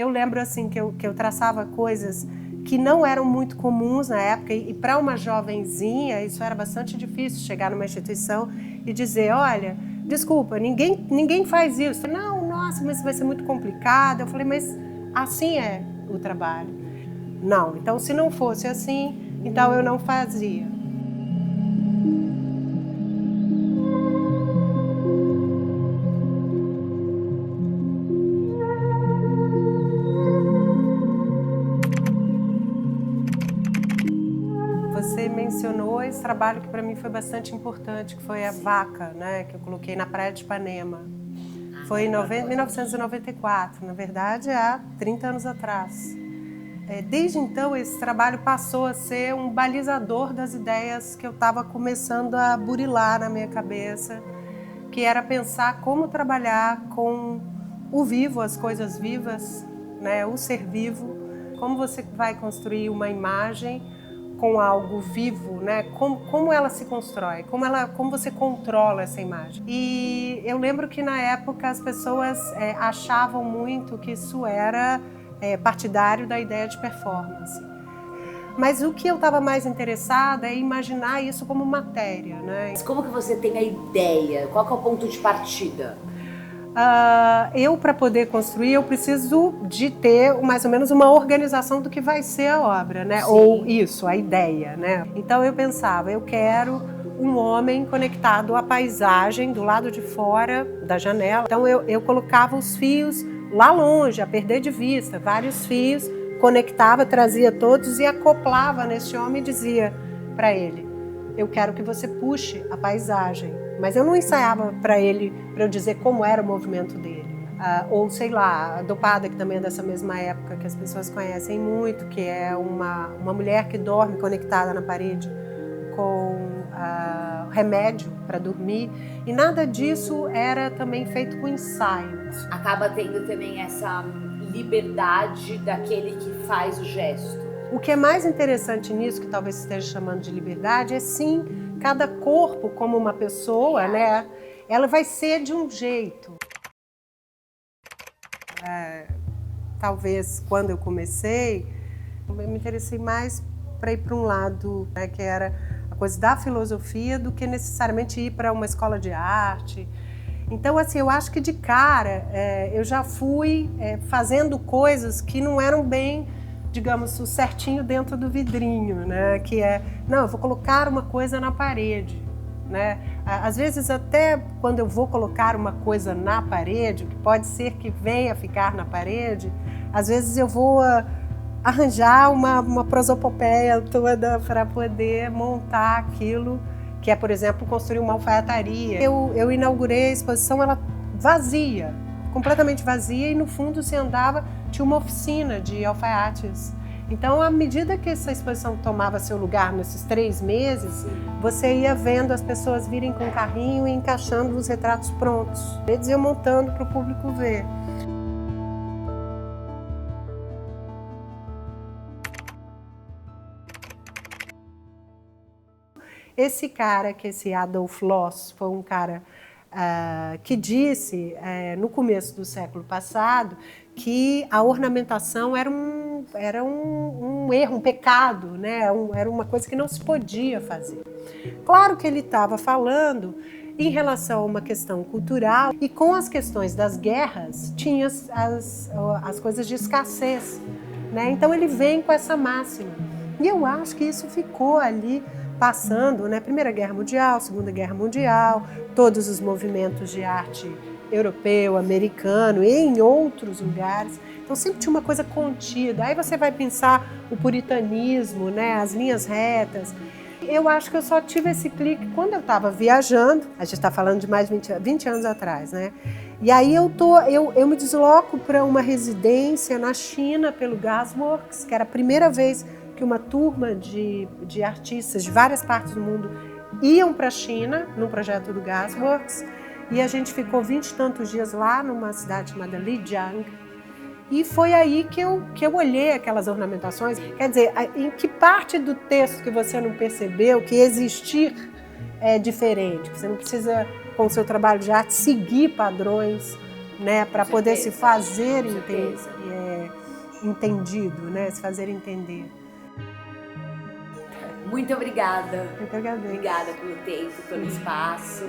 eu lembro assim que eu traçava coisas que não eram muito comuns na época, e para uma jovenzinha isso era bastante difícil, chegar numa instituição e dizer, olha, desculpa, ninguém faz isso. Não, nossa, mas vai ser muito complicado. Eu falei, mas assim é o trabalho. Não, então se não fosse assim, então eu não fazia. Você mencionou esse trabalho que para mim foi bastante importante, que foi a vaca, né, que eu coloquei na Praia de Ipanema. Foi em 1994, na verdade, há 30 anos atrás. Desde então, esse trabalho passou a ser um balizador das ideias que eu estava começando a burilar na minha cabeça, que era pensar como trabalhar com o vivo, as coisas vivas, né, o ser vivo, como você vai construir uma imagem com algo vivo, né? Como ela se constrói, como você controla essa imagem. E eu lembro que na época as pessoas achavam muito que isso era partidário da ideia de performance. Mas o que eu estava mais interessada é imaginar isso como matéria, né? Mas como que você tem a ideia? Qual que é o ponto de partida? Eu, para poder construir, eu preciso de ter mais ou menos uma organização do que vai ser a obra, né? Sim. Ou isso, a ideia, né? Então eu pensava, eu quero um homem conectado à paisagem do lado de fora da janela. Então eu colocava os fios lá longe, a perder de vista, vários fios, conectava, trazia todos e acoplava nesse homem e dizia para ele, eu quero que você puxe a paisagem. Mas eu não ensaiava para ele, para eu dizer como era o movimento dele. Ou sei lá, a Dopada, que também é dessa mesma época, que as pessoas conhecem muito, que é uma mulher que dorme conectada na parede com remédio para dormir. E nada disso era também feito com ensaio. Acaba tendo também essa liberdade daquele que faz o gesto. O que é mais interessante nisso, que talvez esteja chamando de liberdade, é sim, cada corpo como uma pessoa, né? Ela vai ser de um jeito. Talvez quando eu comecei, eu me interessei mais para ir para um lado, né, que era a coisa da filosofia, do que necessariamente ir para uma escola de arte. Então, assim, eu acho que de cara eu já fui fazendo coisas que não eram bem, digamos, o certinho dentro do vidrinho, né? Que não, eu vou colocar uma coisa na parede, né? Às vezes até quando eu vou colocar uma coisa na parede, que pode ser que venha ficar na parede, às vezes eu vou arranjar uma prosopopeia toda para poder montar aquilo, que é, por exemplo, construir uma alfaiataria. Eu inaugurei a exposição, ela vazia, completamente vazia, e no fundo se andava, tinha uma oficina de alfaiates. Então, à medida que essa exposição tomava seu lugar nesses 3 meses, você ia vendo as pessoas virem com o carrinho e encaixando os retratos prontos. Eles iam montando para o público ver. Esse cara, que esse Adolf Loos, foi um cara que disse, no começo do século passado, que a ornamentação era um erro, um pecado, né? Era uma coisa que não se podia fazer. Claro que ele estava falando em relação a uma questão cultural, e com as questões das guerras, tinha as coisas de escassez, né? Então ele vem com essa máxima. E eu acho que isso ficou ali passando, né? Primeira Guerra Mundial, Segunda Guerra Mundial, todos os movimentos de arte europeu, americano e em outros lugares. Então sempre tinha uma coisa contida. Aí você vai pensar o puritanismo, né? As linhas retas. Eu acho que eu só tive esse clique quando eu estava viajando. A gente está falando de mais de 20 anos atrás, né? E aí eu me desloco para uma residência na China pelo Gasworks, que era a primeira vez que uma turma de artistas de várias partes do mundo iam para a China, num projeto do Gasworks, e a gente ficou 20 e tantos dias lá, numa cidade chamada Lijiang, e foi aí que eu olhei aquelas ornamentações. Quer dizer, em que parte do texto que você não percebeu que existir é diferente, que você não precisa, com o seu trabalho de arte, seguir padrões, né, para poder se certeza, fazer com certeza. entendido, né, se fazer entender. Muito obrigada. Eu que agradeço. Obrigada pelo tempo, pelo espaço.